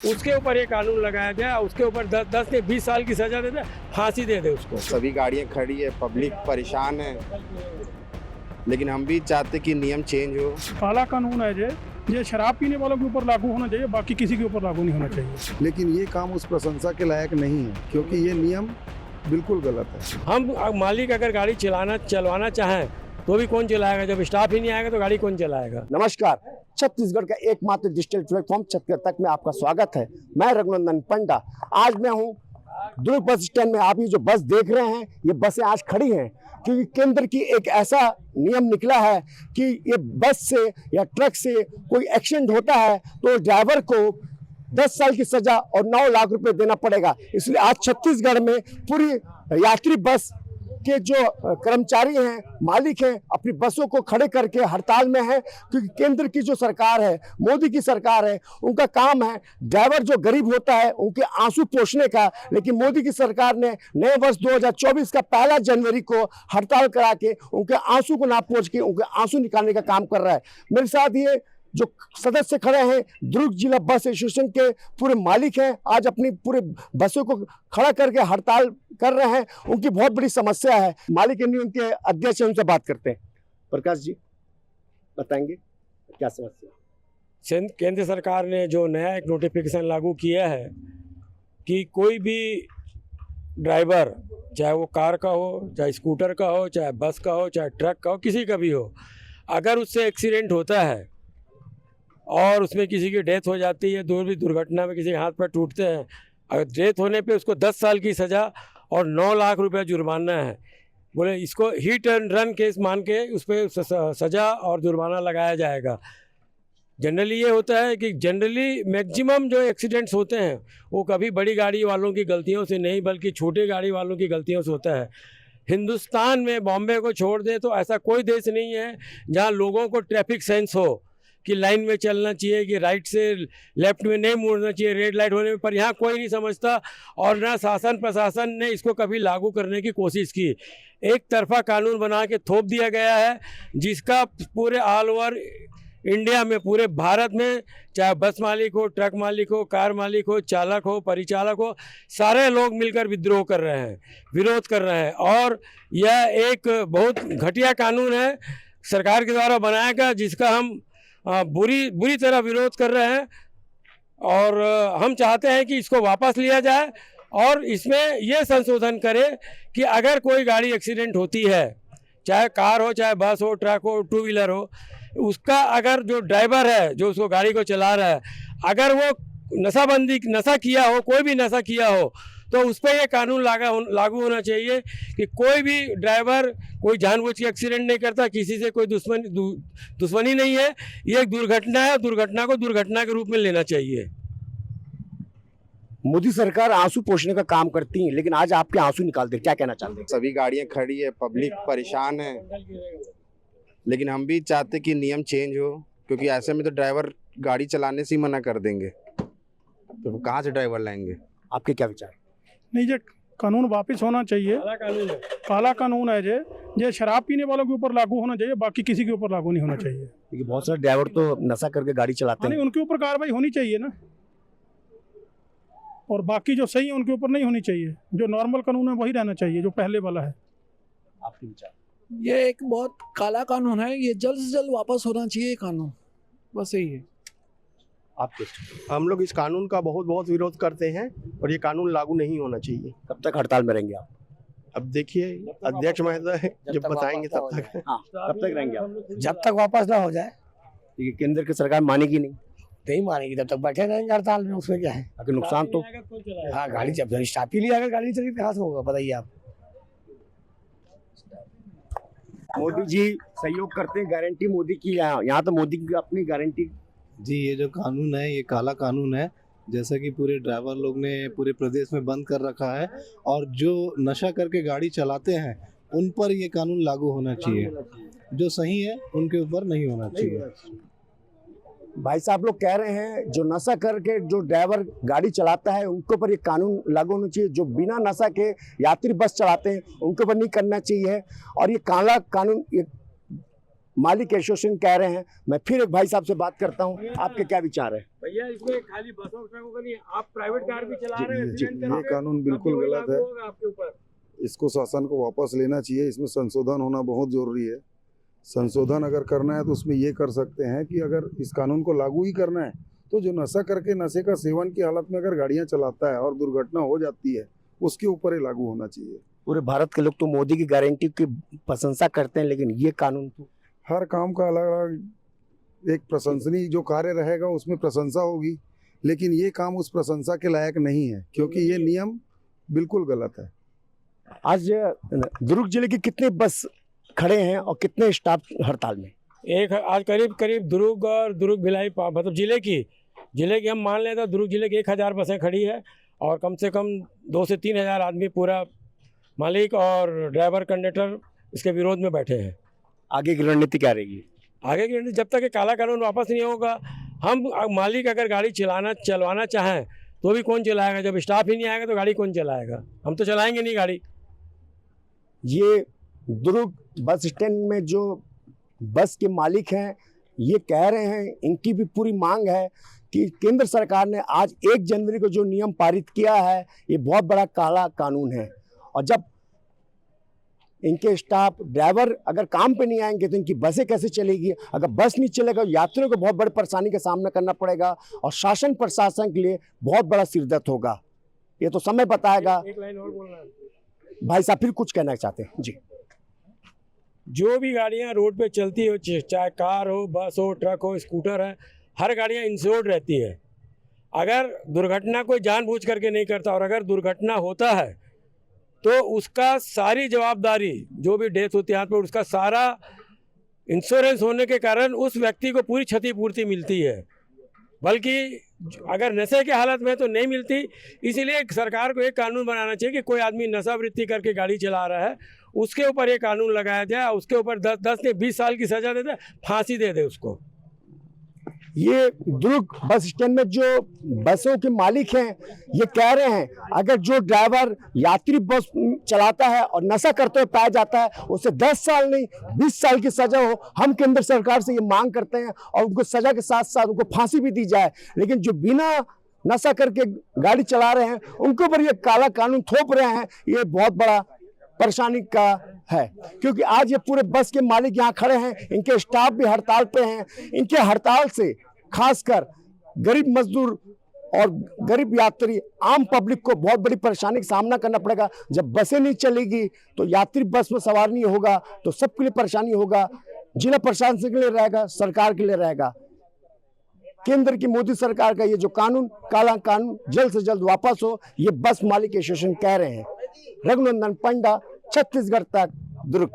उसके ऊपर ये कानून लगाया जाए, उसके ऊपर 10 से 20 साल की सजा दे दे, फांसी दे दे उसको। सभी गाड़ियां खड़ी है, पब्लिक परेशान है, लेकिन हम भी चाहते कि नियम चेंज हो। काला कानून है ये शराब पीने वालों के ऊपर लागू होना चाहिए, बाकी किसी के ऊपर लागू नहीं होना चाहिए। लेकिन ये काम उस प्रशंसा के लायक नहीं है, क्योंकि ये नियम बिल्कुल गलत है। हम मालिक अगर गाड़ी चलवाना चाहें तो भी कौन चलाएगा? जब स्टाफ ही नहीं आएगा तो गाड़ी कौन चलाएगा? नमस्कार, छत्तीसगढ़ का एकमात्र डिजिटल प्लेटफॉर्म छत्तीसगढ़ तक में आपका स्वागत है। मैं रघुनंदन पंडा। आज मैं हूं दुर्ग बस स्टैंड में। आप ये जो बस देख रहे हैं, ये बसें आज खड़ी हैं क्योंकि केंद्र की एक ऐसा नियम निकला है कि ये बस से या ट्रक से कोई एक्सीडेंट होता है तो ड्राइवर को 10 साल की सजा और 9 लाख रुपए देना पड़ेगा। इसलिए आज छत्तीसगढ़ में पूरी यात्री बस के जो कर्मचारी हैं, मालिक हैं, अपनी बसों को खड़े करके हड़ताल में हैं क्योंकि केंद्र की जो सरकार है, मोदी की सरकार है, उनका काम है ड्राइवर जो गरीब होता है उनके आंसू पोंछने का। लेकिन मोदी की सरकार ने नए वर्ष 2024 का 1 जनवरी को हड़ताल करा के उनके आंसू को ना पोंछ के उनके आंसू निकालने का काम कर रहा है। मेरे साथ ये जो सदस्य खड़े हैं, दुर्ग जिला बस एसोसिएशन के पूरे मालिक हैं, आज अपनी पूरे बसों को खड़ा करके हड़ताल कर रहे हैं। उनकी बहुत बड़ी समस्या है। मालिक यूनियन के अध्यक्ष उनसे बात करते हैं। प्रकाश जी बताएंगे क्या समस्या? केंद्र सरकार ने जो नया एक नोटिफिकेशन लागू किया है कि कोई भी ड्राइवर, चाहे वो कार का हो, चाहे स्कूटर का हो, चाहे बस का हो, चाहे ट्रक का हो, किसी का भी हो, अगर उससे एक्सीडेंट होता है और उसमें किसी की डेथ हो जाती है, दुर्घटना में किसी के हाथ पैर टूटते हैं, अगर डेथ होने पे उसको 10 साल की सज़ा और 9 लाख रुपए जुर्माना है। बोले इसको हिट एंड रन केस मान के उस पर सज़ा और जुर्माना लगाया जाएगा। जनरली ये होता है कि जनरली मैक्सिमम जो एक्सीडेंट्स होते हैं वो कभी बड़ी गाड़ी वालों की गलतियों से नहीं बल्कि छोटे गाड़ी वालों की गलतियों से होता है। हिंदुस्तान में बॉम्बे को छोड़ दे तो ऐसा कोई देश नहीं है जहाँ लोगों को ट्रैफिक सेंस हो कि लाइन में चलना चाहिए, कि राइट से लेफ्ट में नहीं मुड़ना चाहिए रेड लाइट होने में। पर यहाँ कोई नहीं समझता और ना शासन प्रशासन ने इसको कभी लागू करने की कोशिश की। एक तरफा कानून बना के थोप दिया गया है जिसका पूरे ऑल ओवर इंडिया में, पूरे भारत में, चाहे बस मालिक हो, ट्रक मालिक हो, कार मालिक हो, चालक हो, परिचालक हो, सारे लोग मिलकर विद्रोह कर रहे हैं, विरोध कर रहे हैं। और यह एक बहुत घटिया कानून है सरकार के द्वारा बनाया गया जिसका हम बुरी तरह विरोध कर रहे हैं। और हम चाहते हैं कि इसको वापस लिया जाए और इसमें यह संशोधन करे कि अगर कोई गाड़ी एक्सीडेंट होती है, चाहे कार हो, चाहे बस हो, ट्रक हो, 2 व्हीलर हो, उसका अगर जो ड्राइवर है जो उसको गाड़ी को चला रहा है, अगर वो नशा किया हो, कोई भी नशा किया हो, तो उस पर यह कानून लागू होना चाहिए कि कोई भी ड्राइवर कोई जानबूझ के एक्सीडेंट नहीं करता, किसी से कोई दुश्मनी नहीं है, ये एक दुर्घटना है, दुर्घटना को दुर्घटना के रूप में लेना चाहिए। मोदी सरकार आंसू पोंछने का काम करती है, लेकिन आज आपके आंसू निकाल दे, क्या कहना चाहते हैं? सभी गाड़ियां खड़ी है, पब्लिक परेशान है, लेकिन हम भी चाहते कि नियम चेंज हो, क्योंकि ऐसे में तो ड्राइवर गाड़ी चलाने से ही मना कर देंगे, तो कहाँ से ड्राइवर लाएंगे? आपके क्या विचार? नहीं, ये कानून वापस होना चाहिए। काला कानून है ये शराब पीने वालों के ऊपर लागू होना चाहिए, बाकी किसी के ऊपर लागू नहीं होना चाहिए। क्योंकि बहुत सारे ड्राइवर तो नशा करके गाड़ी चलाते हैं। उनके ऊपर कार्रवाई होनी चाहिए ना, और बाकी जो सही है उनके ऊपर नहीं होनी चाहिए। जो नॉर्मल कानून है वही रहना चाहिए, जो पहले वाला है। आपके विचार? ये एक बहुत काला कानून है, ये जल्द से जल्द वापस होना चाहिए कानून, बस यही है। आपके? हम लोग इस कानून का बहुत विरोध करते हैं और ये कानून लागू नहीं होना चाहिए। कब तक हड़ताल में रहेंगे आप? अब देखिए अध्यक्ष महोदय जब बताएंगे तब तक। हाँ, कब तक रहेंगे आप? जब तक वापस ना हो जाए। क्योंकि केंद्र की सरकार मानेगी नहीं। नहीं मानेगी तब तक बैठे रहेंगे हड़ताल में, उसमें क्या है? अगर नुकसान तो हाँ, गाड़ी जब स्टाफ ही लिया, अगर गाड़ी चली कहाँ से होगा बताइए आप? मोदी जी सहयोग करते हैं, गारंटी मोदी की। यहाँ तो मोदी की अपनी गारंटी। जी, ये जो कानून है ये काला कानून है, जैसा कि पूरे ड्राइवर लोग ने पूरे प्रदेश में बंद कर रखा है, और जो नशा करके गाड़ी चलाते हैं उन पर ये कानून लागू होना चाहिए। जो सही है उनके ऊपर नहीं होना चाहिए। भाई साहब लोग कह रहे हैं जो नशा करके जो ड्राइवर गाड़ी चलाता है उनके ऊपर ये कानून लागू होना चाहिए, जो बिना नशा के यात्री बस चलाते हैं उनके ऊपर नहीं करना चाहिए। और ये काला कानून ये मालिक एसोसिएशन कह रहे हैं। मैं फिर एक भाई साहब से बात करता हूँ, आपके क्या विचार है? भैया इसमें खाली बसों ट्रकों का नहीं, आप प्राइवेट कार भी चला रहे हैं, एक्सीडेंट ये करोगे, कानून तब भी बिल्कुल वही गलत लागू है। होगा आपके ऊपर। इसको शासन को वापस लेना चाहिए, इसमें संशोधन होना बहुत जरूरी है। संशोधन अगर करना है तो उसमें ये कर सकते हैं कि अगर इस कानून को लागू ही करना है तो जो नशा करके नशे का सेवन की हालत में अगर गाड़ियां चलाता है और दुर्घटना हो जाती है उसके ऊपर ही लागू होना चाहिए। पूरे भारत के लोग तो मोदी की गारंटी की प्रशंसा करते हैं, लेकिन ये कानून तो हर काम का अलग अलग एक प्रशंसनीय जो कार्य रहेगा उसमें प्रशंसा होगी, लेकिन ये काम उस प्रशंसा के लायक नहीं है क्योंकि ये नियम बिल्कुल गलत है। आज दुर्ग जिले के कितने बस खड़े हैं और कितने स्टाफ हड़ताल में? एक आज करीब करीब दुर्ग और दुर्ग भिलाई मतलब जिले की हम मान लें तो दुर्ग जिले की 1000 बसें खड़ी है और कम से कम 2 से 3 हज़ार आदमी पूरा मालिक और ड्राइवर कंडक्टर इसके विरोध में बैठे हैं। आगे की रणनीति क्या रहेगी? आगे की रणनीति जब तक ये काला कानून वापस नहीं होगा, हम मालिक अगर गाड़ी चलवाना चाहें तो भी कौन चलाएगा? जब स्टाफ ही नहीं आएगा तो गाड़ी कौन चलाएगा? हम तो चलाएंगे नहीं गाड़ी। ये दुर्ग बस स्टैंड में जो बस के मालिक हैं ये कह रहे हैं, इनकी भी पूरी मांग है कि केंद्र सरकार ने आज 1 जनवरी को जो नियम पारित किया है ये बहुत बड़ा काला कानून है और जब इनके स्टाफ ड्राइवर अगर काम पे नहीं आएंगे तो इनकी बसें कैसे चलेगी? अगर बस नहीं चलेगा यात्रियों को बहुत बड़ी परेशानी का सामना करना पड़ेगा और शासन प्रशासन के लिए बहुत बड़ा सिरदर्द होगा। ये तो समय बताएगा। एक लाइन और बोलना है। भाई साहब फिर कुछ कहना चाहते हैं जी? जो भी गाड़ियां रोड पे चलती हो, चाहे कार हो, बस हो, ट्रक हो, स्कूटर है, हर गाड़ियां इंश्योर्ड रहती है। अगर दुर्घटना कोई जानबूझ करके नहीं करता और अगर दुर्घटना होता है तो उसका सारी जवाबदारी, जो भी डेथ होती है पर उसका सारा इंश्योरेंस होने के कारण उस व्यक्ति को पूरी क्षतिपूर्ति मिलती है, बल्कि अगर नशे की हालत में तो नहीं मिलती। इसीलिए सरकार को एक कानून बनाना चाहिए कि कोई आदमी नशावृत्ति करके गाड़ी चला रहा है उसके ऊपर ये कानून लगाया जाए, उसके ऊपर 10 से 20 साल की सजा दे दे, फांसी दे दे उसको। ये दुर्ग बस स्टैंड में जो बसों के मालिक हैं ये कह रहे हैं अगर जो ड्राइवर यात्री बस चलाता है और नशा करते हुए पाया जाता है उसे 10 साल नहीं 20 साल की सजा हो। हम केंद्र सरकार से ये मांग करते हैं और उनको सजा के साथ साथ उनको फांसी भी दी जाए, लेकिन जो बिना नशा करके गाड़ी चला रहे हैं उनके ऊपर ये काला कानून थोप रहे हैं, ये बहुत बड़ा परेशानी का है। क्योंकि आज ये पूरे बस के मालिक यहाँ खड़े हैं, इनके स्टाफ भी हड़ताल पे हैं। इनके हड़ताल से खासकर गरीब मजदूर और गरीब यात्री आम पब्लिक को बहुत बड़ी परेशानी का सामना करना पड़ेगा। जब बसें नहीं चलेगी तो यात्री बस में सवार नहीं होगा तो सबके लिए परेशानी होगा, जिला प्रशासन के लिए रहेगा, सरकार के लिए रहेगा। केंद्र की मोदी सरकार का ये जो कानून, काला कानून जल्द से जल्द वापस हो, ये बस मालिक एसोसिएशन कह रहे हैं। रघुनंदन पंडा, छत्तीसगढ़ तक, दुर्ग।